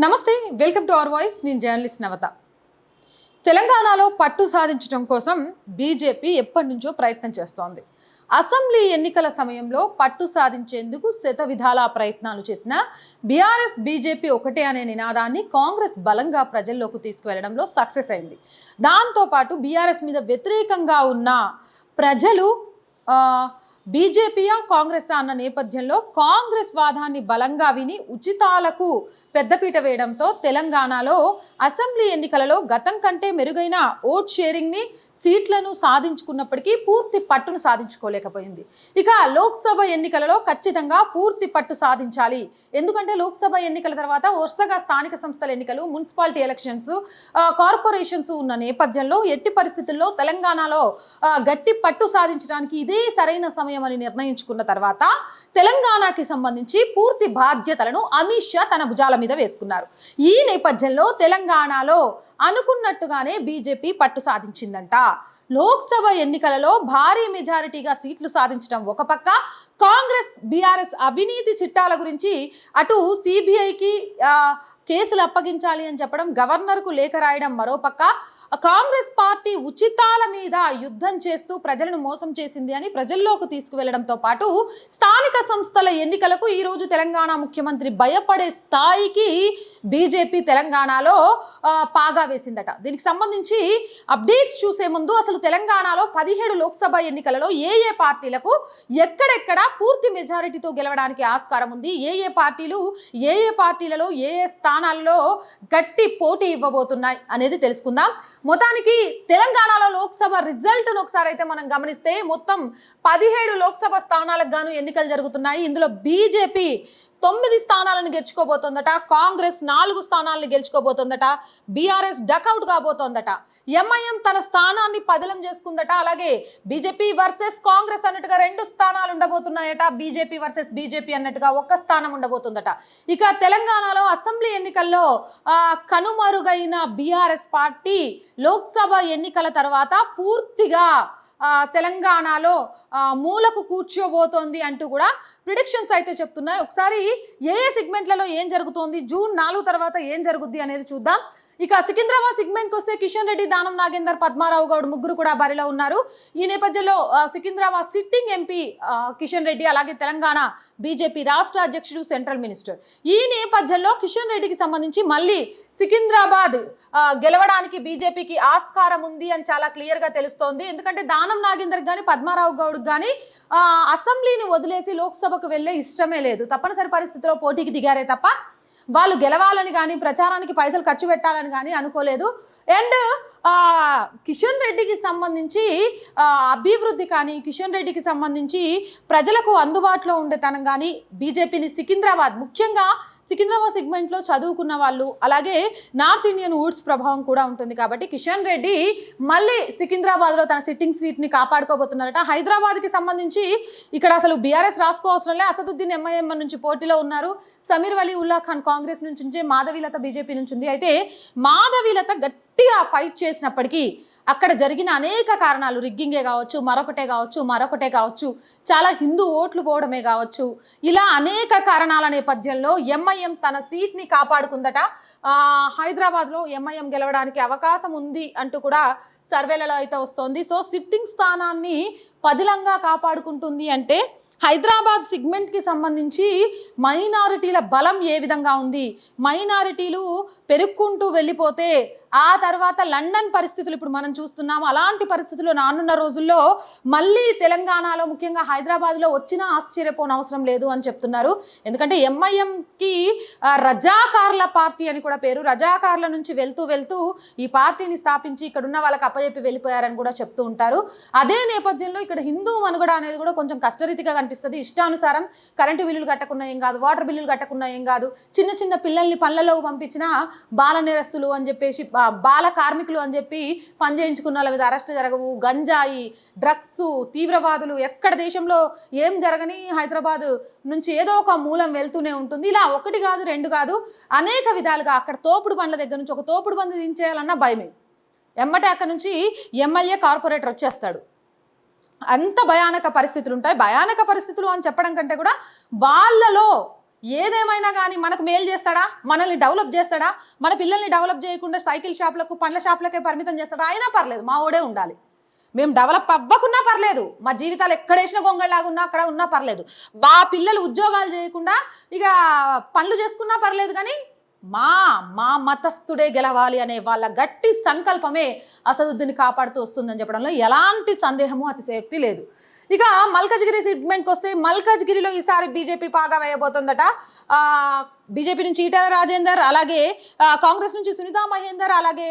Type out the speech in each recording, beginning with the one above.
నమస్తే, welcome to our voice. నేను journalist నవత. తెలంగాణలో పట్టు సాధించడం కోసం బీజేపీ ఎప్పటి నుంచో ప్రయత్నం చేస్తోంది. అసెంబ్లీ ఎన్నికల సమయంలో పట్టు సాధించేందుకు శతవిధాల ప్రయత్నాలు చేసిన బీఆర్ఎస్ బీజేపీ ఒకటే అనే నినాదాన్ని కాంగ్రెస్ బలంగా ప్రజల్లోకి తీసుకువెళ్లడంలో సక్సెస్ అయింది. దాంతోపాటు బీఆర్ఎస్ మీద వ్యతిరేకంగా ఉన్న ప్రజలు బీజేపీయా కాంగ్రెస్ అన్న నేపథ్యంలో కాంగ్రెస్ వాదాన్ని బలంగా విని ఉచితాలకు పెద్దపీట వేయడంతో తెలంగాణలో అసెంబ్లీ ఎన్నికలలో గతం కంటే మెరుగైన ఓట్ షేరింగ్ని సీట్లను సాధించుకున్నప్పటికీ పూర్తి పట్టును సాధించుకోలేకపోయింది. ఇక లోక్సభ ఎన్నికలలో ఖచ్చితంగా పూర్తి పట్టు సాధించాలి. ఎందుకంటే లోక్సభ ఎన్నికల తర్వాత వరుసగా స్థానిక సంస్థల ఎన్నికలు, మున్సిపాలిటీ ఎలక్షన్స్, కార్పొరేషన్స్ ఉన్న నేపథ్యంలో ఎట్టి పరిస్థితుల్లో తెలంగాణలో గట్టి పట్టు సాధించడానికి ఇదే సరైన సమయం అని నిర్ణయించుకున్న తర్వాత తెలంగాణకి సంబంధించి పూర్తి బాధ్యతలను అమిత్ షా తన భుజాల మీద వేసుకున్నారు. ఈ నేపథ్యంలో తెలంగాణలో అనుకున్నట్టుగానే బీజేపీ పట్టు సాధించిందంట. లోక్సభ ఎన్నికలలో భారీ మెజారిటీగా సీట్లు సాధించడం ఒక పక్క, కాంగ్రెస్ బీఆర్ఎస్ అవినీతి చిట్టాల గురించి అటు సిబిఐకి కేసులు అప్పగించాలి అని చెప్పడం, గవర్నర్కు లేఖ రాయడం మరోపక్క, కాంగ్రెస్ పార్టీ ఉచితాల మీద యుద్ధం చేస్తూ ప్రజలను మోసం చేసింది అని ప్రజల్లోకి తీసుకువెళ్లడంతో పాటు స్థానిక సంస్థల ఎన్నికలకు ఈరోజు తెలంగాణ ముఖ్యమంత్రి భయపడే స్థాయికి బీజేపీ తెలంగాణలో పాగా వేసిందట. దీనికి సంబంధించి అప్డేట్స్ చూసే ముందు అసలు తెలంగాణలో 17 లోక్సభ ఎన్నికలలో ఏ పార్టీలకు ఎక్కడెక్కడ పూర్తి మెజారిటీతో గెలవడానికి ఆస్కారం ఉంది, ఏ పార్టీలలో ఏ స్థానాల్లో గట్టి పోటీ ఇవ్వబోతున్నాయి అనేది తెలుసుకుందాం. మొత్తానికి తెలంగాణలో లోక్సభ రిజల్ట్ను ఒకసారి అయితే మనం గమనిస్తే మొత్తం 17 లోక్సభ స్థానాలకు గాను ఎన్నికలు జరుగుతున్నాయి. ఇందులో బీజేపీ 9 స్థానాలను గెలుచుకోబోతోందట, కాంగ్రెస్ 4 స్థానాలను గెలుచుకోబోతోందట, బీఆర్ఎస్ డకౌట్ కాబోతోందట, ఎంఐఎం తన స్థానాన్ని పదిలం చేసుకుందట. అలాగే బీజేపీ వర్సెస్ కాంగ్రెస్ అన్నట్టుగా 2 స్థానాలు ఉండబోతున్నాయట, బీజేపీ వర్సెస్ బీజేపీ అన్నట్టుగా 1 స్థానం ఉండబోతుందట. ఇక తెలంగాణలో అసెంబ్లీ ఎన్నికల్లో కనుమరుగైన బీఆర్ఎస్ పార్టీ లోక్సభ ఎన్నికల తర్వాత పూర్తిగా తెలంగాణలో మూలకు కూర్చోబోతోంది అంటూ కూడా ప్రిడిక్షన్స్ అయితే చెప్తున్నాయి. ఒకసారి ఏ సెగ్మెంట్లలో ఏం జరుగుతోంది, జూన్ 4 తర్వాత ఏం జరుగుద్ది అనేది చూద్దాం. ఇక సికింద్రాబాద్ సెగ్మెంట్కి వస్తే కిషన్ రెడ్డి, దానం నాగేందర్, పద్మారావు గౌడ్ ముగ్గురు కూడా బరిలో ఉన్నారు. ఈ నేపథ్యంలో సికింద్రాబాద్ సిట్టింగ్ ఎంపీ కిషన్ రెడ్డి, అలాగే తెలంగాణ బీజేపీ రాష్ట్ర అధ్యక్షుడు, సెంట్రల్ మినిస్టర్. ఈ నేపథ్యంలో కిషన్ రెడ్డికి సంబంధించి మళ్ళీ సికింద్రాబాద్ గెలవడానికి బీజేపీకి ఆస్కారం ఉంది అని చాలా క్లియర్గా తెలుస్తోంది. ఎందుకంటే దానం నాగేందర్ కానీ పద్మారావు గౌడ్ కానీ అసెంబ్లీని వదిలేసి లోక్సభకు వెళ్ళే ఇష్టమే లేదు. తప్పనిసరి పరిస్థితిలో పోటీకి దిగారే తప్ప వాళ్ళు గెలవాలని కానీ ప్రచారానికి పైసలు ఖర్చు పెట్టాలని కానీ అనుకోలేదు. అండ్ కిషన్ రెడ్డికి సంబంధించి అభివృద్ధి కానీ, కిషన్ రెడ్డికి సంబంధించి ప్రజలకు అందుబాటులో ఉండేతనం కానీ బీజేపీని ముఖ్యంగా సికింద్రాబాద్ సెగ్మెంట్లో చదువుకున్న వాళ్ళు, అలాగే నార్త్ ఇండియన్ వుడ్స్ ప్రభావం కూడా ఉంటుంది. కాబట్టి కిషన్ రెడ్డి మళ్ళీ సికింద్రాబాద్లో తన సిట్టింగ్ సీట్ని కాపాడుకోబోతున్నారట. హైదరాబాద్కి సంబంధించి ఇక్కడ అసలు బీఆర్ఎస్ రాసుకోవసరం లే, అసదుద్దీన్ ఎంఐఎం నుంచి పోటీలో ఉన్నారు, సమీర్ వలీ ఉల్లా ఖాన్ కాంగ్రెస్ నుంచి ఉంటే, మాధవీలత బీజేపీ నుంచి ఉంది. అయితే మాధవీలత గట్టిగా ఫైట్ చేసినప్పటికీ అక్కడ జరిగిన అనేక కారణాలు, రిగ్గింగే కావచ్చు, మరొకటే కావచ్చు, చాలా హిందూ ఓట్లు పోవడమే కావచ్చు, ఇలా అనేక కారణాల నేపథ్యంలో ఎంఐఎం తన సీట్ని కాపాడుకుందట. హైదరాబాద్లో ఎంఐఎం గెలవడానికి అవకాశం ఉంది అంటూ కూడా సర్వేలలో అయితే వస్తోంది. సో సిట్టింగ్ స్థానాన్ని పదిలంగా కాపాడుకుంటుంది అంటే హైదరాబాద్ సెగ్మెంట్కి సంబంధించి మైనారిటీల బలం ఏ విధంగా ఉంది, మైనారిటీలు పెరుక్కుంటూ వెళ్ళిపోతే ఆ తర్వాత లండన్ పరిస్థితులు ఇప్పుడు మనం చూస్తున్నాము. అలాంటి పరిస్థితుల్లో రానున్న రోజుల్లో మళ్ళీ తెలంగాణలో ముఖ్యంగా హైదరాబాద్లో వచ్చినా ఆశ్చర్యపోనవసరం లేదు అని చెప్తున్నారు. ఎందుకంటే ఎంఐఎంకి రజాకార్ల పార్టీ అని కూడా పేరు. రజాకార్ల నుంచి వెళ్తూ ఈ పార్టీని స్థాపించి ఇక్కడ ఉన్న వాళ్ళకి అప్పచెప్పి వెళ్ళిపోయారని కూడా చెప్తూ ఉంటారు. అదే నేపథ్యంలో ఇక్కడ హిందూ మనుగడ అనేది కూడా కొంచెం కష్టరీతిగా కనిపిస్తుంది. ఇష్టానుసారం కరెంటు బిల్లులు కట్టకున్నా ఏం కాదు, వాటర్ బిల్లులు కట్టకున్నా ఏం కాదు, చిన్న పిల్లల్ని పనులలోకి పంపించిన బాల నేరస్తులు అని చెప్పేసి, బాల కార్మికులు అని చెప్పి పని చేయించుకున్న వాళ్ళ మీద అరెస్టులు జరగవు, గంజాయి, డ్రగ్స్, తీవ్రవాదులు, ఎక్కడ దేశంలో ఏం జరగని హైదరాబాద్ నుంచి ఏదో ఒక మూలం వెళ్తూనే ఉంటుంది. ఇలా 1 కాదు 2 కాదు అనేక విధాలుగా అక్కడ తోపుడు బండ్ల దగ్గర నుంచి ఒక తోపుడు బండి దించేయాలన్నా భయమే. ఎమ్మటే అక్కడ నుంచి ఎమ్మెల్యే, కార్పొరేటర్ వచ్చేస్తాడు. అంత భయానక పరిస్థితులు ఉంటాయి. భయానక పరిస్థితులు అని చెప్పడం కంటే కూడా వాళ్ళలో ఏదేమైనా కానీ మనకు మేలు చేస్తాడా, మనల్ని డెవలప్ చేస్తాడా, మన పిల్లల్ని డెవలప్ చేయకుండా సైకిల్ షాపులకు పండ్ల షాపులకే పరిమితం చేస్తాడా, అయినా పర్లేదు మా ఓడే ఉండాలి. మేము డెవలప్ అవ్వకున్నా పర్లేదు, మా జీవితాలు ఎక్కడేసిన గొంగళలాగా ఉన్నా అక్కడ ఉన్నా పర్లేదు, మా పిల్లలు ఉద్యోగాలు చేయకుండా ఇక పనులు చేసుకున్నా పర్లేదు, కానీ మా మా మతస్థుడే గెలవాలి అనే వాళ్ళ గట్టి సంకల్పమే అసదుద్దీన్ని కాపాడుతూ వస్తుందని చెప్పడంలో ఎలాంటి సందేహము అతిశయోక్తి లేదు. ఇక మల్కజ్గిరి సెగ్మెంట్కి వస్తే మల్కజ్గిరిలో ఈసారి బీజేపీ పాగా వేయబోతుందట. బీజేపీ నుంచి ఈటెల రాజేందర్, అలాగే కాంగ్రెస్ నుంచి సునీతా మహేందర్, అలాగే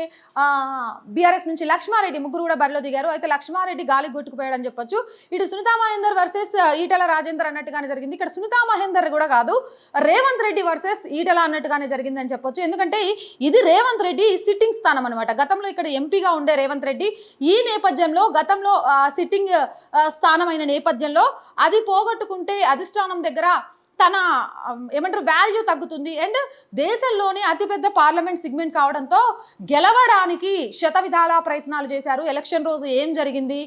బీఆర్ఎస్ నుంచి లక్ష్మారెడ్డి ముగ్గురు కూడా బరిలో దిగారు. అయితే లక్ష్మారెడ్డి గాలి కొట్టుకుపోయాడని చెప్పొచ్చు. ఇటు సునీతా మహేందర్ వర్సెస్ ఈటెల రాజేందర్ అన్నట్టుగానే జరిగింది. ఇక్కడ సునీతా మహేందర్ కూడా కాదు, రేవంత్ రెడ్డి వర్సెస్ ఈటెల అన్నట్టుగానే జరిగిందని చెప్పొచ్చు. ఎందుకంటే ఇది రేవంత్ రెడ్డి సిట్టింగ్ స్థానం అనమాట. గతంలో ఇక్కడ ఎంపీగా ఉండే రేవంత్ రెడ్డి ఈ నేపథ్యంలో గతంలో సిట్టింగ్ స్థానమైన నేపథ్యంలో అది పోగొట్టుకుంటే అధిష్టానం దగ్గర తన ఏమంటారు వాల్యూ తగ్గుతుంది. అండ్ దేశంలోనే అతిపెద్ద పార్లమెంట్ సెగ్మెంట్ కావడంతో గెలవడానికి శతవిధాల ప్రయత్నాలు చేశారు. ఎలక్షన్ రోజు ఏం జరిగింది,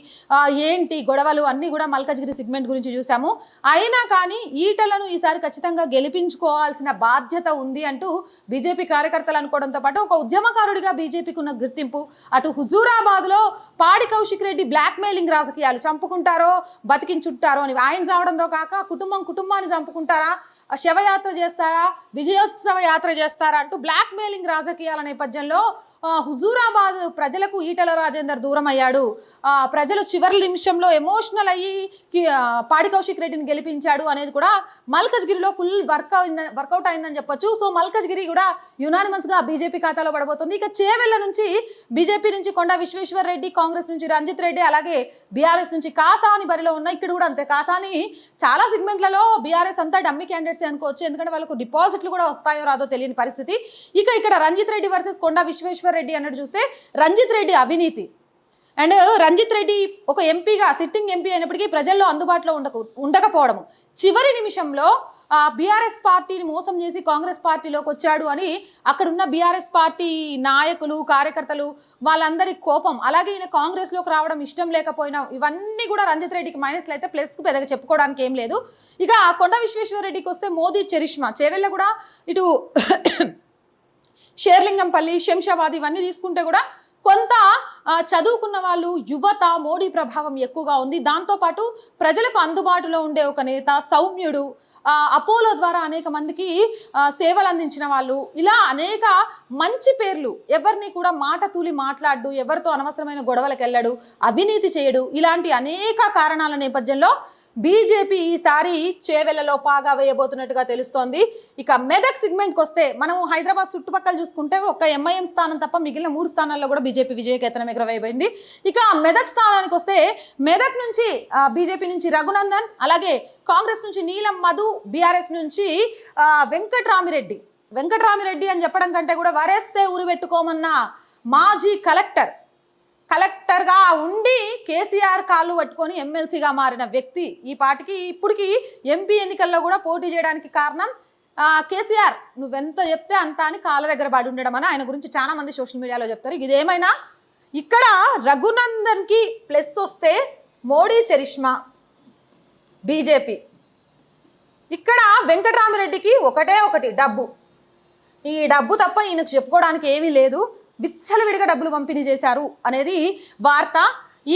ఏంటి గొడవలు అన్నీ కూడా మల్కజ్గిరి సెగ్మెంట్ గురించి చూసాము. అయినా కానీ ఈటలను ఈసారి ఖచ్చితంగా గెలిపించుకోవాల్సిన బాధ్యత ఉంది అంటూ బీజేపీ కార్యకర్తలు అనుకోవడంతో పాటు ఒక ఉద్యమకారుడిగా బీజేపీకి ఉన్న గుర్తింపు, అటు హుజూరాబాద్లో పాడి కౌశిక్ రెడ్డి బ్లాక్మెయిలింగ్ రాజకీయాలు, చంపుకుంటారో బతికించుంటారో అని ఆయన చావడంతో కాక కుటుంబాన్ని చంపుకుంటారా, శవయాత్ర చేస్తారా, విజయోత్సవ యాత్ర చేస్తారా అంటూ బ్లాక్ మెయిలింగ్ రాజకీయాల నేపథ్యంలో హుజూరాబాద్ ప్రజలకు ఈటెల రాజేందర్ దూరం అయ్యాడు. ప్రజలు చివరి నిమిషంలో ఎమోషనల్ అయ్యి పాడి కౌశిక్ రెడ్డిని గెలిపించాడు అనేది కూడా మల్కజ్గిరిలో ఫుల్ వర్కౌట్ అయిందని చెప్పొచ్చు. సో మల్కజ్గిరి కూడా యునానిమస్గా బీజేపీ ఖాతాలో పడబోతుంది. ఇక చేవెళ్ల నుంచి బీజేపీ నుంచి కొండా విశ్వేశ్వర్ రెడ్డి, కాంగ్రెస్ నుంచి రంజిత్ రెడ్డి, అలాగే బీఆర్ఎస్ నుంచి కాసాని బరిలో ఉన్నాయి. ఇక్కడ కూడా అంతే, కాసాని చాలా సెగ్మెంట్లలో బీఆర్ఎస్ అంతా డమ్మీ క్యాండిడేట్స్ అనుకోవచ్చు, ఎందుకంటే వాళ్ళకు డిపాజిట్లు కూడా వస్తాయో రాదో తెలియని పరిస్థితి. ఇక ఇక్కడ రంజిత్ రెడ్డి వర్సెస్ కొండా విశ్వేశ్వర్ రెడ్డి అన్నట్టు చూస్తే రంజిత్ రెడ్డి అవినీతి అండ్ రంజిత్ రెడ్డి ఒక ఎంపీగా సిట్టింగ్ ఎంపీ అయినప్పటికీ ప్రజల్లో అందుబాటులో ఉండకపోవడము, చివరి నిమిషంలో బీఆర్ఎస్ పార్టీని మోసం చేసి కాంగ్రెస్ పార్టీలోకి వచ్చాడు అని అక్కడున్న బీఆర్ఎస్ పార్టీ నాయకులు కార్యకర్తలు వాళ్ళందరి కోపం, అలాగే ఈయన కాంగ్రెస్లోకి రావడం ఇష్టం లేకపోయినా ఇవన్నీ కూడా రంజిత్ రెడ్డికి మైనస్లు అయితే, ప్లస్కు పెద్దగా చెప్పుకోవడానికి ఏం లేదు. ఇక కొండ విశ్వేశ్వర రెడ్డికి వస్తే మోదీ చరిష్మా, చేవెళ్ళ కూడా ఇటు షేర్లింగంపల్లి, శంషాబాద్ ఇవన్నీ తీసుకుంటే కూడా కొంత చదువుకున్న వాళ్ళు, యువత, మోడీ ప్రభావం ఎక్కువగా ఉంది. దాంతోపాటు ప్రజలకు అందుబాటులో ఉండే ఒక నేత, సౌమ్యుడు, అపోలో ద్వారా అనేక మందికి సేవలు అందించిన వాళ్ళు, ఇలా అనేక మంచి పేర్లు, ఎవరిని కూడా మాట తూలి మాట్లాడు, ఎవరితో అనవసరమైన గొడవలకు వెళ్ళడు, అవినీతి చేయడు, ఇలాంటి అనేక కారణాల నేపథ్యంలో బీజేపీ ఈసారి చేవెళ్లలో పాగా వేయబోతున్నట్టుగా తెలుస్తోంది. ఇక మెదక్ సెగ్మెంట్కి వస్తే మనం హైదరాబాద్ చుట్టుపక్కల చూసుకుంటే ఒక ఎంఐఎం స్థానం తప్ప మిగిలిన 3 స్థానాల్లో కూడా బీజేపీ విజయకేతనం ఎగరవేయబోయింది. ఇక మెదక్ స్థానానికి వస్తే మెదక్ నుంచి బీజేపీ నుంచి రఘునందన్, అలాగే కాంగ్రెస్ నుంచి నీలం మధు, బీఆర్ఎస్ నుంచి వెంకట్రామిరెడ్డి అని చెప్పడం కంటే కూడా వరేస్తే ఊరు పెట్టుకోమన్న మాజీ కలెక్టర్గా ఉండి కేసీఆర్ కాళ్ళు పట్టుకొని ఎమ్మెల్సీగా మారిన వ్యక్తి, ఈ పార్టీకి ఇప్పటికి ఎంపీ ఎన్నికల్లో కూడా పోటీ చేయడానికి కారణం కేసీఆర్ నువ్వెంత చెప్తే అంత అని కాళ్ళ దగ్గర పడి ఉండడం అని ఆయన గురించి చాలా మంది సోషల్ మీడియాలో చెప్తారు. ఇదేమైనా ఇక్కడ రఘునందన్కి ప్లస్ వస్తే మోడీ చరిష్మా బీజేపీ, ఇక్కడ వెంకట్రామిరెడ్డికి ఒకటి డబ్బు, ఈ డబ్బు తప్ప ఈయనకు చెప్పుకోవడానికి ఏమీ లేదు, విచ్చలవిడిగా డబ్బులు పంపిణీ చేశారు అనేది వార్త.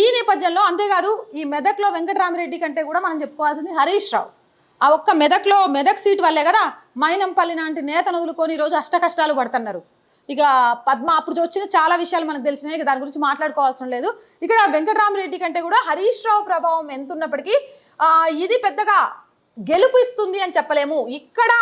ఈ నేపథ్యంలో అంతేకాదు ఈ మెదక్లో వెంకట్రామిరెడ్డి కంటే కూడా మనం చెప్పుకోవాల్సింది హరీష్ రావు. ఆ ఒక్క మెదక్ సీట్ వల్లే కదా మైనంపల్లి లాంటి నేతను వదులుకొని ఈరోజు అష్ట కష్టాలు పడుతున్నారు. ఇక పద్మ అప్పుడు వచ్చిన చాలా విషయాలు మనకు తెలిసినాయి, ఇక దాని గురించి మాట్లాడుకోవాల్సిన లేదు. ఇక్కడ వెంకట్రామిరెడ్డి కంటే కూడా హరీష్ రావు ప్రభావం ఎంత ఉన్నప్పటికీ ఇది పెద్దగా గెలుపు ఇస్తుంది అని చెప్పలేము. ఇక్కడ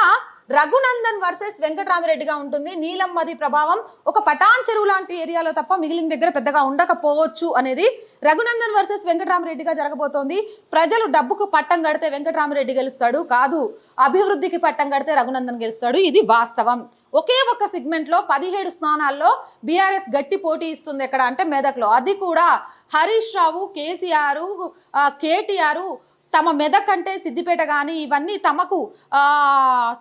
రఘునందన్ వర్సెస్ వెంకట్రామిరెడ్డిగా ఉంటుంది. నీలం మది ప్రభావం ఒక పటాన్ చెరువు లాంటి ఏరియాలో తప్ప మిగిలిన దగ్గర పెద్దగా ఉండకపోవచ్చు అనేది రఘునందన్ వర్సెస్ వెంకట్రామిరెడ్డిగా జరగబోతోంది. ప్రజలు డబ్బుకు పట్టం కడితే వెంకట్రామిరెడ్డి గెలుస్తాడు, కాదు అభివృద్ధికి పట్టం కడితే రఘునందన్ గెలుస్తాడు, ఇది వాస్తవం. ఒకే ఒక్క సెగ్మెంట్లో 17 స్థానాల్లో బీఆర్ఎస్ గట్టి పోటీ ఇస్తుంది. ఎక్కడ అంటే మెదక్లో, అది కూడా హరీష్ రావు, కేసీఆర్, కేటీఆర్ తమ మెదక్ అంటే సిద్దిపేట కానీ ఇవన్నీ తమకు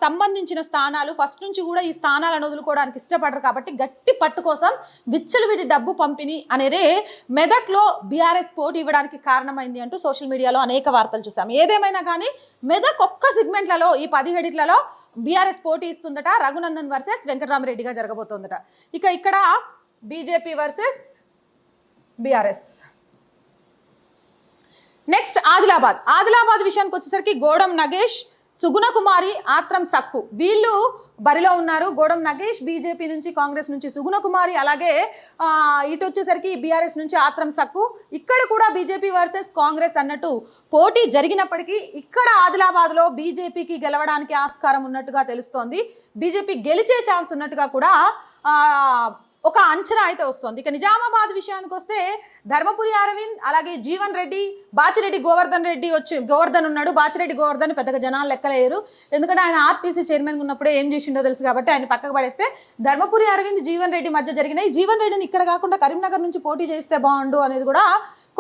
సంబంధించిన స్థానాలు, ఫస్ట్ నుంచి కూడా ఈ స్థానాలను వదులుకోవడానికి ఇష్టపడరు కాబట్టి గట్టి పట్టు కోసం విచ్చలవిడి డబ్బు పంపిణీ అనేది మెదక్లో బీఆర్ఎస్ పోటీ ఇవ్వడానికి కారణమైంది అంటూ సోషల్ మీడియాలో అనేక వార్తలు చూసాం. ఏదేమైనా కానీ మెదక్ ఒక్క సెగ్మెంట్లలో ఈ 17లలో బీఆర్ఎస్ పోటీ ఇస్తుందట. రఘునందన్ వర్సెస్ వెంకటరామరెడ్డిగా జరగబోతోందట. ఇక ఇక్కడ BJP versus BRS. Next Adilabad విషయానికి వచ్చేసరికి గోడం నగేష్, సుగుణ కుమారి, ఆత్రం సక్కు వీళ్ళు బరిలో ఉన్నారు. గోడం నగేష్ బీజేపీ నుంచి, కాంగ్రెస్ నుంచి సుగుణ కుమారి, అలాగే ఇటు వచ్చేసరికి బీఆర్ఎస్ నుంచి ఆత్రం సక్కు. ఇక్కడ కూడా బీజేపీ వర్సెస్ కాంగ్రెస్ అన్నట్టు పోటీ జరిగినప్పటికీ ఇక్కడ ఆదిలాబాద్లో బీజేపీకి గెలవడానికి ఆస్కారం ఉన్నట్టుగా తెలుస్తోంది. బీజేపీ గెలిచే ఛాన్స్ ఉన్నట్టుగా కూడా ఒక అంచనా అయితే వస్తుంది. ఇక నిజామాబాద్ విషయానికి వస్తే ధర్మపురి అరవింద్, అలాగే జీవన్ రెడ్డి, బాచిరెడ్డి గోవర్ధన్ ఉన్నాడు. బాచిరెడ్డి గోవర్ధన్ పెద్దగా జనాలు లెక్కలేరు, ఎందుకంటే ఆయన ఆర్టీసీ చైర్మన్ ఉన్నప్పుడే ఏం చేసిండో తెలుసు కాబట్టి ఆయన పక్కకు పడేస్తే ధర్మపురి అరవింద్, జీవన్ రెడ్డి మధ్య జరిగినాయి. జీవన్ రెడ్డిని ఇక్కడ కాకుండా కరీంనగర్ నుంచి పోటీ చేస్తే బాగుండు అనేది కూడా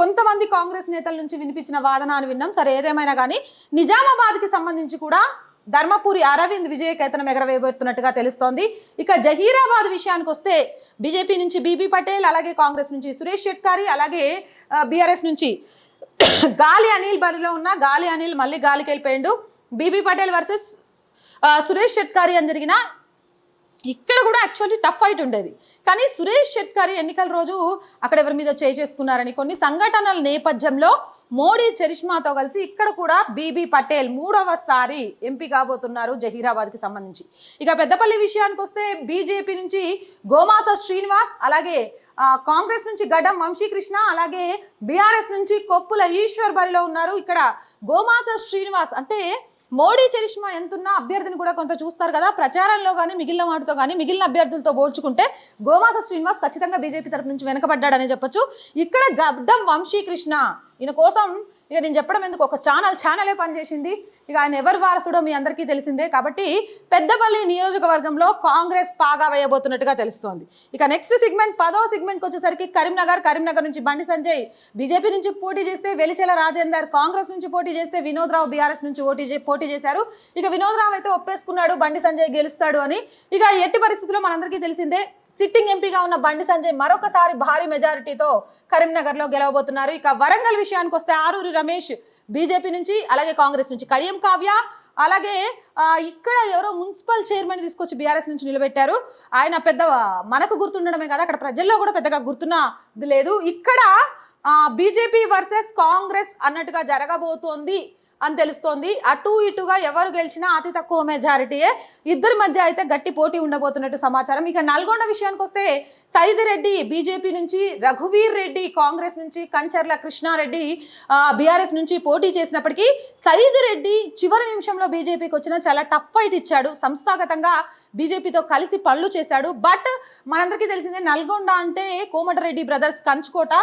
కొంతమంది కాంగ్రెస్ నేతల నుంచి వినిపించిన వాదన అని విన్నాం. సరే ఏదేమైనా కానీ నిజామాబాద్కి సంబంధించి కూడా ధర్మపురి అరవింద్ విజయకేతనం ఎగరవేయబోతున్నట్టుగా తెలుస్తోంది. ఇక జహీరాబాద్ విషయానికి వస్తే బీజేపీ నుంచి బీబీ పటేల్, అలాగే కాంగ్రెస్ నుంచి సురేష్ షెట్కారి, అలాగే బీఆర్ఎస్ నుంచి గాలి అనిల్ బరిలో ఉన్న గాలి అనిల్ మళ్ళీ గాలికి వెళ్ళిపోయిండు. బీబీ పటేల్ వర్సెస్ సురేష్ షెట్కారి అని జరిగిన ఇక్కడ కూడా యాక్చువల్లీ టఫ్ ఫైట్ ఉండేది. కానీ సురేష్ షెట్కారి ఎన్నికల రోజు అక్కడ ఎవరి మీద చేసుకున్నారని కొన్ని సంఘటనల నేపథ్యంలో మోడీ చరిష్మాతో కలిసి ఇక్కడ కూడా బీబీ పటేల్ 3వసారి ఎంపీ కాబోతున్నారు జహీరాబాద్కి సంబంధించి. ఇక పెద్దపల్లి విషయానికి వస్తే బీజేపీ నుంచి గోమాస శ్రీనివాస్, అలాగే కాంగ్రెస్ నుంచి గడ్డం వంశీకృష్ణ, అలాగే బీఆర్ఎస్ నుంచి కొప్పుల ఈశ్వర్ బరిలో ఉన్నారు. ఇక్కడ గోమాస శ్రీనివాస్ అంటే మోడీ చరిష్మా ఎంతున్నా అభ్యర్థిని కూడా కొంత చూస్తారు కదా, ప్రచారంలో కానీ మిగిలిన వాటితో కానీ మిగిలిన అభ్యర్థులతో పోల్చుకుంటే గోమాస శ్రీనివాస్ ఖచ్చితంగా బీజేపీ తరపు నుంచి వెనకబడ్డాడనే చెప్పొచ్చు. ఇక్కడ గడ్డం వంశీకృష్ణ ఈయన కోసం ఇక నేను చెప్పడం ఎందుకు, ఒక ఛానలే పనిచేసింది. ఇక ఆయన ఎవరి వారసుడో మీ అందరికీ తెలిసిందే. కాబట్టి పెద్దపల్లి నియోజకవర్గంలో కాంగ్రెస్ పాగా వేయబోతున్నట్టుగా తెలుస్తోంది. ఇక నెక్స్ట్ సెగ్మెంట్ 10వ సెగ్మెంట్కి వచ్చేసరికి కరీంనగర్ నుంచి బండి సంజయ్ బీజేపీ నుంచి పోటీ చేస్తే వెలిచెల రాజేందర్ కాంగ్రెస్ నుంచి పోటీ చేస్తే వినోద్ రావు బీఆర్ఎస్ నుంచి పోటీ చేశారు. ఇక వినోద్ రావు అయితే ఒప్పేసుకున్నాడు బండి సంజయ్ గెలుస్తాడు అని. ఇక ఎట్టి పరిస్థితుల్లో మనందరికీ తెలిసిందే సిట్టింగ్ ఎంపీగా ఉన్న బండి సంజయ్ మరొకసారి భారీ మెజారిటీతో కరీంనగర్లో గెలవబోతున్నారు. ఇక వరంగల్ విషయానికి వస్తే ఆరూరి రమేష్ బీజేపీ నుంచి, అలాగే కాంగ్రెస్ నుంచి కడియం కావ్య, అలాగే ఇక్కడ ఎవరో మున్సిపల్ చైర్మన్ తీసుకొచ్చి బీఆర్ఎస్ నుంచి నిలబెట్టారు. ఆయన పెద్ద మనకు గుర్తుండడమే కదా, అక్కడ ప్రజల్లో కూడా పెద్దగా గుర్తున్నది లేదు. ఇక్కడ బీజేపీ వర్సెస్ కాంగ్రెస్ అన్నట్టుగా జరగబోతోంది అని తెలుస్తోంది. అటు ఇటుగా ఎవరు గెలిచినా అతి తక్కువ మెజారిటీయే, ఇద్దరి మధ్య అయితే గట్టి పోటీ ఉండబోతున్నట్టు సమాచారం. ఇక నల్గొండ విషయానికి వస్తే సైదిరెడ్డి బీజేపీ నుంచి, రఘువీర్ రెడ్డి కాంగ్రెస్ నుంచి, కంచర్ల కృష్ణారెడ్డి బీఆర్ఎస్ నుంచి పోటీ చేసినప్పటికీ సైదిరెడ్డి చివరి నిమిషంలో బీజేపీకి వచ్చిన చాలా టఫ్ ఫైట్ ఇచ్చాడు. సంస్థాగతంగా బీజేపీతో కలిసి పనులు చేశాడు. బట్ మనందరికీ తెలిసిందే నల్గొండ అంటే కోమటిరెడ్డి బ్రదర్స్ కంచుకోట.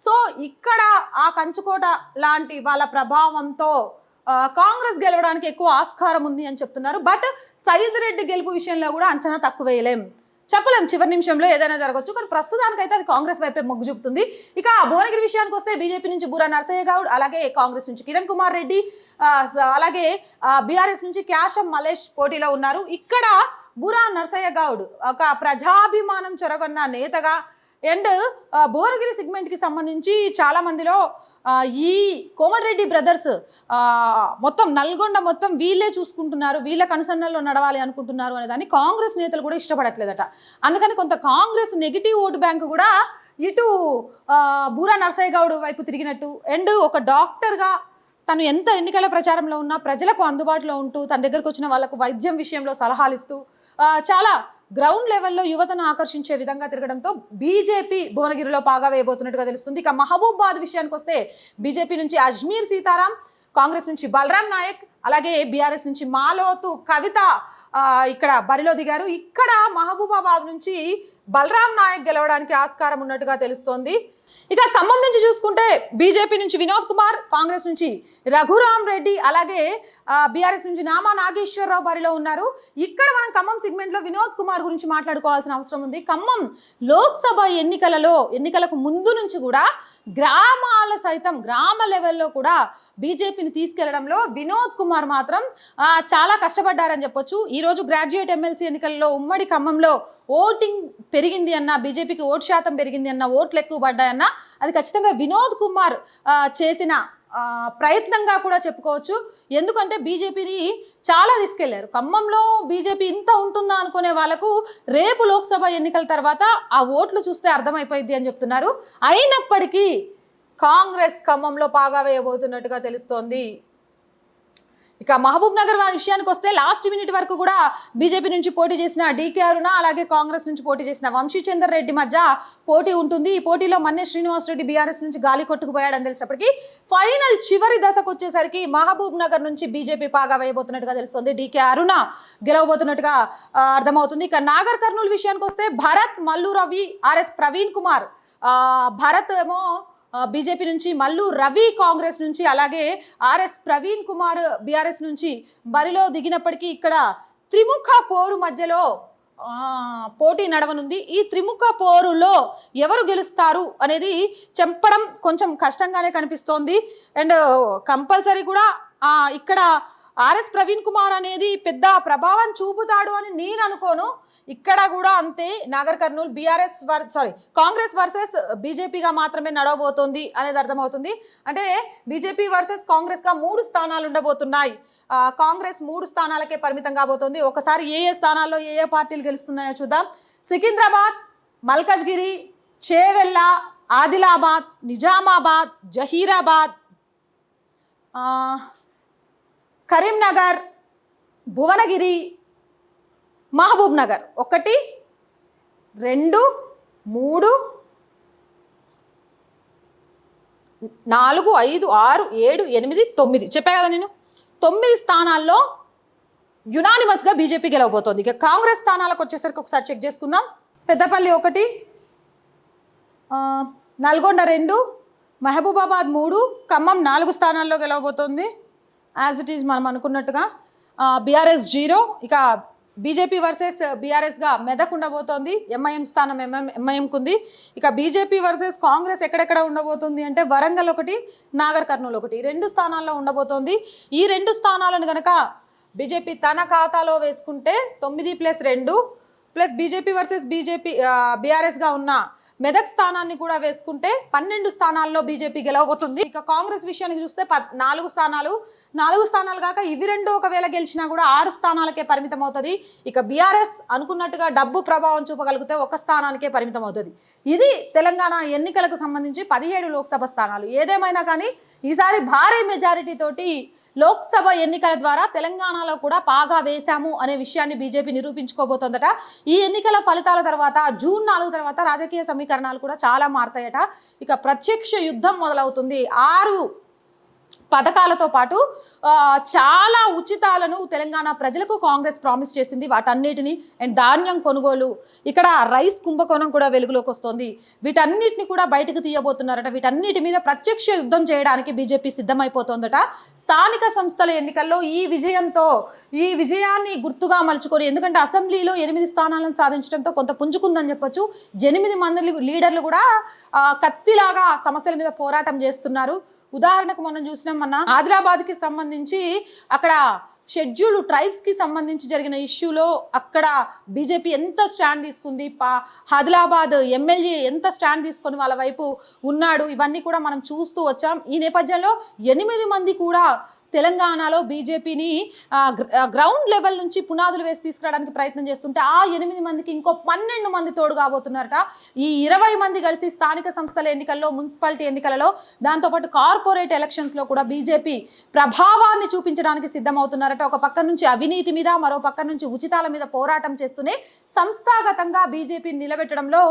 సో ఇక్కడ ఆ కంచుకోట లాంటి వాళ్ళ ప్రభావంతో కాంగ్రెస్ గెలవడానికి ఎక్కువ ఆస్కారం ఉంది అని చెప్తున్నారు. బట్ సయ్యద్ రెడ్డి గెలుపు విషయంలో కూడా అంచనా తక్కువ చెప్పలేం, చివరి నిమిషంలో ఏదైనా జరగవచ్చు. కానీ ప్రస్తుతానికైతే అది కాంగ్రెస్ వైపే మొగ్గు చూపుతుంది. ఇక భువనగిరి విషయానికి వస్తే బీజేపీ నుంచి బూరా నర్సయ్య గౌడ్, అలాగే కాంగ్రెస్ నుంచి కిరణ్ కుమార్ రెడ్డి, అలాగే బీఆర్ఎస్ నుంచి క్యాషం మలేష్ పోటీలో ఉన్నారు. ఇక్కడ బూరా నర్సయ్య గౌడ్ ఒక ప్రజాభిమానం చొరగొన్న నేతగా అండ్ భువనగిరి సెగ్మెంట్కి సంబంధించి చాలా మందిలో ఈ కోమటిరెడ్డి బ్రదర్స్ మొత్తం నల్గొండ మొత్తం వీళ్ళే చూసుకుంటున్నారు, వీళ్ళ కనుసన్నల్లో నడవాలి అనుకుంటున్నారు అనే దాన్ని కాంగ్రెస్ నేతలు కూడా ఇష్టపడట్లేదట. అందుకని కొంత కాంగ్రెస్ నెగిటివ్ ఓటు బ్యాంకు కూడా ఇటు బూరా నర్సయ్య గౌడ్ వైపు తిరిగినట్టు. అండ్ ఒక డాక్టర్గా తను ఎంత ఎన్నికల ప్రచారంలో ఉన్నా ప్రజలకు అందుబాటులో ఉంటూ తన దగ్గరకు వచ్చిన వాళ్ళకు వైద్యం విషయంలో సలహాలు ఇస్తూ చాలా గ్రౌండ్ లెవెల్లో యువతను ఆకర్షించే విధంగా తిరగడంతో బీజేపీ భువనగిరిలో పాగా వేయబోతున్నట్టుగా తెలుస్తుంది. ఇక మహబూబాబాద్ విషయానికి వస్తే బీజేపీ నుంచి అజ్మీర్ సీతారాం, కాంగ్రెస్ నుంచి బలరాం నాయక్, అలాగే బీఆర్ఎస్ నుంచి మాలోతు కవిత ఇక్కడ బరిలో దిగారు. ఇక్కడ మహబూబాబాద్ నుంచి బలరాం నాయక్ గెలవడానికి ఆస్కారం ఉన్నట్టుగా తెలుస్తోంది. ఇక ఖమ్మం నుంచి చూసుకుంటే బీజేపీ నుంచి వినోద్ కుమార్, కాంగ్రెస్ నుంచి రఘురామ్ రెడ్డి, అలాగే బీఆర్ఎస్ నుంచి నామా నాగేశ్వరరావు బరిలో ఉన్నారు. ఇక్కడ మనం ఖమ్మం సెగ్మెంట్లో వినోద్ కుమార్ గురించి మాట్లాడుకోవాల్సిన అవసరం ఉంది. ఖమ్మం లోక్సభ ఎన్నికలకు ముందు నుంచి కూడా గ్రామ లెవెల్లో కూడా బీజేపీని తీసుకెళ్లడంలో వినోద్ కుమార్ మాత్రం చాలా కష్టపడ్డారని చెప్పొచ్చు. ఈరోజు గ్రాడ్యుయేట్ ఎమ్మెల్సీ ఎన్నికల్లో ఉమ్మడి ఖమ్మంలో ఓటింగ్ పెరిగింది అన్న, బీజేపీకి ఓటు శాతం పెరిగింది అన్న, ఓట్లు ఎక్కువ పడ్డాయన్న అది ఖచ్చితంగా వినోద్ కుమార్ చేసిన ప్రయత్నంగా కూడా చెప్పుకోవచ్చు. ఎందుకంటే బీజేపీని చాలా తీసుకెళ్లారు. ఖమ్మంలో బీజేపీ ఇంత ఉంటుందా అనుకునే వాళ్ళకు రేపు లోక్సభ ఎన్నికల తర్వాత ఆ ఓట్లు చూస్తే అర్థమైపోయింది అని చెప్తున్నారు. అయినప్పటికీ కాంగ్రెస్ ఖమ్మంలో పాగా వేయబోతున్నట్టుగా తెలుస్తోంది. ఇక మహబూబ్ నగర్ విషయానికి వస్తే లాస్ట్ మినిట్ వరకు కూడా బీజేపీ నుంచి పోటీ చేసిన డీకే అరుణ, అలాగే కాంగ్రెస్ నుంచి పోటీ చేసిన వంశీచందర్ రెడ్డి మధ్య పోటీ ఉంటుంది. ఈ పోటీలో మన్నే శ్రీనివాస్ రెడ్డి బీఆర్ఎస్ నుంచి గాలి కొట్టుకుపోయాడని తెలిసినప్పటికీ ఫైనల్ చివరి దశకు వచ్చేసరికి మహబూబ్ నగర్ నుంచి బీజేపీ పాగా వేయబోతున్నట్టుగా తెలుస్తుంది. డీకే అరుణ గెలవబోతున్నట్టుగా అర్థమవుతుంది. ఇక నాగర్ కర్నూలు విషయానికి వస్తే భరత్, మల్లు రవి, ఆర్ఎస్ ప్రవీణ్ కుమార్, భరత్ ఏమో బీజేపీ నుంచి, మల్లు రవి కాంగ్రెస్ నుంచి, అలాగే ఆర్ఎస్ ప్రవీణ్ కుమార్ బీఆర్ఎస్ నుంచి బరిలో దిగినప్పటికీ ఇక్కడ త్రిముఖ పోరు మధ్యలో పోటీ నడవనుంది. ఈ త్రిముఖ పోరులో ఎవరు గెలుస్తారు అనేది చెప్పడం కొంచెం కష్టంగానే కనిపిస్తోంది. అండ్ కంపల్సరీ కూడా ఇక్కడ ఆర్ఎస్ ప్రవీణ్ కుమార్ అనేది పెద్ద ప్రభావం చూపుతాడు అని నేను అనుకోను. ఇక్కడ కూడా అంతే, నాగర్ కర్నూలు కాంగ్రెస్ వర్సెస్ బీజేపీగా మాత్రమే నడవబోతోంది అనేది అర్థమవుతుంది. అంటే బీజేపీ వర్సెస్ కాంగ్రెస్గా 3 స్థానాలు ఉండబోతున్నాయి. కాంగ్రెస్ 3 స్థానాలకే పరిమితం కాబోతోంది. ఒకసారి ఏ స్థానాల్లో ఏ పార్టీలు గెలుస్తున్నాయో చూద్దాం. సికింద్రాబాద్, మల్కజ్గిరి, చేవెళ్ళ, ఆదిలాబాద్, నిజామాబాద్, జహీరాబాద్, కరీంనగర్, భువనగిరి, మహబూబ్ నగర్ 1, 2, 3, 4, 5, 6, 7, 8, 9 చెప్పా కదా నేను. 9 స్థానాల్లో యునానిమస్గా బీజేపీ గెలవబోతోంది. ఇక కాంగ్రెస్ స్థానాలకు వచ్చేసరికి ఒకసారి చెక్ చేసుకుందాం. పెద్దపల్లి 1, నల్గొండ 2, మహబూబాబాద్ 3, ఖమ్మం 4 స్థానాల్లో గెలవబోతోంది. యాజ్ ఇట్ ఈజ్ మనం అనుకున్నట్టుగా బీఆర్ఎస్ 0. ఇక బీజేపీ వర్సెస్ బీఆర్ఎస్గా మెదక్ ఉండబోతోంది. ఎంఐఎం స్థానం ఎంఐఎంకు ఉంది. ఇక బీజేపీ వర్సెస్ కాంగ్రెస్ ఎక్కడెక్కడ ఉండబోతుంది అంటే వరంగల్ 1, నాగర్ కర్నూలు 1, 2 స్థానాల్లో ఉండబోతోంది. ఈ 2 స్థానాలను కనుక బీజేపీ తన ఖాతాలో వేసుకుంటే 9+2 ప్లస్ బీజేపీ వర్సెస్ బీఆర్ఎస్గా ఉన్న మెదక్ స్థానాన్ని కూడా వేసుకుంటే 12 స్థానాల్లో బీజేపీ గెలవబోతుంది. ఇక కాంగ్రెస్ విషయానికి చూస్తే 4 స్థానాలు కాక ఇవి 2 ఒకవేళ గెలిచినా కూడా 6 స్థానాలకే పరిమితం అవుతుంది. ఇక బీఆర్ఎస్ అనుకున్నట్టుగా డబ్బు ప్రభావం చూపగలిగితే 1 స్థానానికే పరిమితం అవుతుంది. ఇది తెలంగాణ ఎన్నికలకు సంబంధించి 17 లోక్సభ స్థానాలు. ఏదేమైనా కానీ ఈసారి భారీ మెజారిటీ తోటి లోక్సభ ఎన్నికల ద్వారా తెలంగాణలో కూడా పాగా వేశాము అనే విషయాన్ని బీజేపీ నిరూపించుకోబోతోందట. ఈ ఎన్నికల ఫలితాల తర్వాత జూన్ 4 తర్వాత రాజకీయ సమీకరణాలు కూడా చాలా మారతాయట. ఇక ప్రత్యక్ష యుద్ధం మొదలవుతుంది. 6 పథకాలతో పాటు చాలా ఉచితాలను తెలంగాణ ప్రజలకు కాంగ్రెస్ ప్రామిస్ చేసింది. వాటన్నిటిని అండ్ ధాన్యం కొనుగోలు, ఇక్కడ రైస్ కుంభకోణం కూడా వెలుగులోకి వస్తుంది. వీటన్నిటిని కూడా బయటకు తీయబోతున్నారట. వీటన్నిటి మీద ప్రత్యక్ష యుద్ధం చేయడానికి బీజేపీ సిద్ధమైపోతుందట. స్థానిక సంస్థల ఎన్నికల్లో ఈ విజయాన్ని గుర్తుగా మలుచుకొని, ఎందుకంటే అసెంబ్లీలో 8 స్థానాలను సాధించడంతో కొంత పుంజుకుందని చెప్పొచ్చు. 8 మంది లీడర్లు కూడా కత్తిలాగా సమస్యల మీద పోరాటం చేస్తున్నారు. ఉదాహరణకు మనం చూసినాం, మొన్న ఆదిలాబాద్కి సంబంధించి అక్కడ షెడ్యూల్డ్ ట్రైబ్స్కి సంబంధించి జరిగిన ఇష్యూలో అక్కడ బీజేపీ ఎంత స్టాండ్ తీసుకుంది, ఆదిలాబాద్ ఎమ్మెల్యే ఎంత స్టాండ్ తీసుకొని వాళ్ళ వైపు ఉన్నాడు, ఇవన్నీ కూడా మనం చూస్తూ వచ్చాం. ఈ నేపథ్యంలో 8 మంది కూడా తెలంగాణలో బీజేపీని గ్రౌండ్ లెవెల్ నుంచి పునాదులు వేసి తీసుకురావడానికి ప్రయత్నం చేస్తుంటే ఆ 8 మందికి ఇంకో 12 మంది తోడు కాబోతున్నారట. ఈ 20 మంది కలిసి స్థానిక సంస్థల ఎన్నికల్లో, మున్సిపాలిటీ ఎన్నికలలో, దాంతోపాటు కార్పొరేట్ ఎలక్షన్స్లో కూడా బీజేపీ ప్రభావాన్ని చూపించడానికి సిద్ధమవుతున్నారట. ఒక పక్క నుంచి అవినీతి మీద, మరో పక్క నుంచి ఉచితాల మీద పోరాటం చేస్తూనే సంస్థాగతంగా బీజేపీని నిలబెట్టడంలో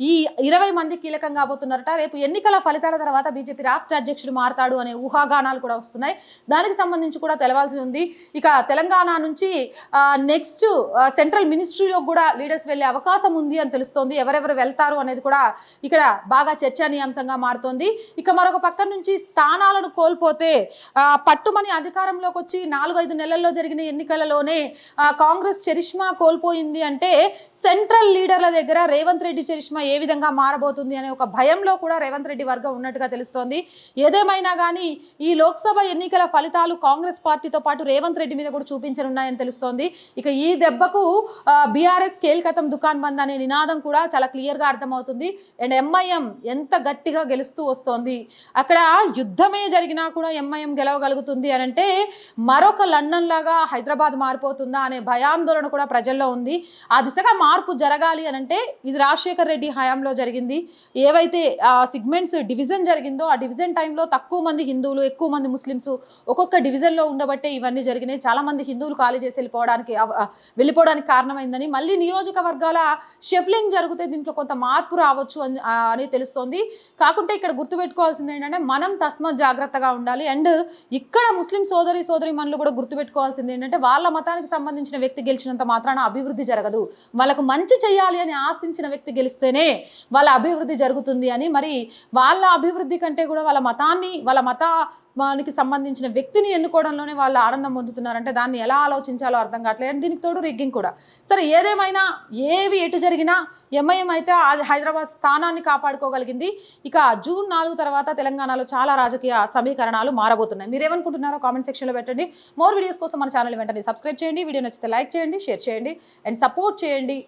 ఈ 20 మంది కీలకం కాబోతున్నారట. రేపు ఎన్నికల ఫలితాల తర్వాత బీజేపీ రాష్ట్ర అధ్యక్షుడు మారతాడు అనే ఊహాగానాలు కూడా వస్తున్నాయి. దానికి సంబంధించి కూడా తెలవాల్సి ఉంది. ఇక తెలంగాణ నుంచి నెక్స్ట్ సెంట్రల్ మినిస్ట్రీలో కూడా లీడర్స్ వెళ్ళే అవకాశం ఉంది అని తెలుస్తోంది. ఎవరెవరు వెళ్తారు అనేది కూడా ఇక్కడ బాగా చర్చనీయాంశంగా మారుతోంది. ఇక మరొక పక్క నుంచి స్థానాలను కోల్పోతే పట్టుమని అధికారంలోకి వచ్చి 4-5 నెలల్లో జరిగిన ఎన్నికలలోనే కాంగ్రెస్ చరిష్మా కోల్పోయింది అంటే సెంట్రల్ లీడర్ల దగ్గర రేవంత్ రెడ్డి చరిష్మా ఏ విధంగా మారబోతుంది అనే ఒక భయంలో కూడా రేవంత్ రెడ్డి వర్గం ఉన్నట్టుగా తెలుస్తోంది. ఏదేమైనా కానీ ఈ లోక్సభ ఎన్నికల ఫలితాలు కాంగ్రెస్ పార్టీతో పాటు రేవంత్ రెడ్డి మీద కూడా చూపించనున్నాయని తెలుస్తోంది. ఇక ఈ దెబ్బకు బీఆర్ఎస్ కేల్కతం దుకాన్ బంద్ అనే నినాదం కూడా చాలా క్లియర్గా అర్థమవుతుంది. అండ్ ఎంఐఎం ఎంత గట్టిగా గెలుస్తూ వస్తోంది. అక్కడ యుద్ధమే జరిగినా కూడా ఎంఐఎం గెలవగలుగుతుంది అని అంటే మరొక లండన్ లాగా హైదరాబాద్ మారిపోతుందా అనే భయాందోళన కూడా ప్రజల్లో ఉంది. ఆ దిశగా మార్పు జరగాలి అని అంటే ఇది రాజశేఖర్ రెడ్డి హయాంలో జరిగింది. ఏవైతే సిగ్మెంట్స్ డివిజన్ జరిగిందో ఆ డివిజన్ టైంలో తక్కువ మంది హిందువులు ఎక్కువ మంది ముస్లిమ్స్ ఒక్కొక్క డివిజన్లో ఉండబట్టే ఇవన్నీ జరిగినాయి. చాలా మంది హిందువులు ఖాళీ చేసి వెళ్ళిపోవడానికి కారణమైందని మళ్ళీ నియోజకవర్గాల షెఫ్లింగ్ జరిగితే దీంట్లో కొంత మార్పు రావచ్చు అని తెలుస్తోంది. కాకుంటే ఇక్కడ గుర్తుపెట్టుకోవాల్సింది ఏంటంటే మనం తస్మత్ జాగ్రత్తగా ఉండాలి. అండ్ ఇక్కడ ముస్లిం సోదరి మనులు కూడా గుర్తుపెట్టుకోవాల్సింది ఏంటంటే వాళ్ళ మతానికి సంబంధించిన వ్యక్తి గెలిచినంత మాత్రాన అభివృద్ధి జరగదు. వాళ్ళకు మంచి చేయాలి అని ఆశించిన వ్యక్తి గెలిస్తేనే వాళ్ళ అభివృద్ధి జరుగుతుంది అని, మరి వాళ్ళ అభివృద్ధి కంటే కూడా వాళ్ళ మతానికి సంబంధించిన వ్యక్తిని ఎన్నుకోవడంలోనే వాళ్ళు ఆనందం పొందుతున్నారంటే దాన్ని ఎలా ఆలోచించాలో అర్థం కావట్లేదు. అండ్ దీనికి తోడు రిగ్గింగ్ కూడా. సరే ఏదేమైనా ఎటు జరిగినా ఎంఐఎం అయితే హైదరాబాద్ స్థానాన్ని కాపాడుకోగలిగింది. ఇక జూన్ 4 తర్వాత తెలంగాణలో చాలా రాజకీయ సమీకరణాలు మారబోతున్నాయి. మీరేమనుకుంటున్నారో కామెంట్ సెక్షన్లో పెట్టండి. మోర్ వీడియోస్ కోసం మన ఛానల్ వెంటనే సబ్స్క్రైబ్ చేయండి. వీడియో నచ్చితే లైక్ చేయండి, షేర్ చేయండి అండ్ సపోర్ట్ చేయండి.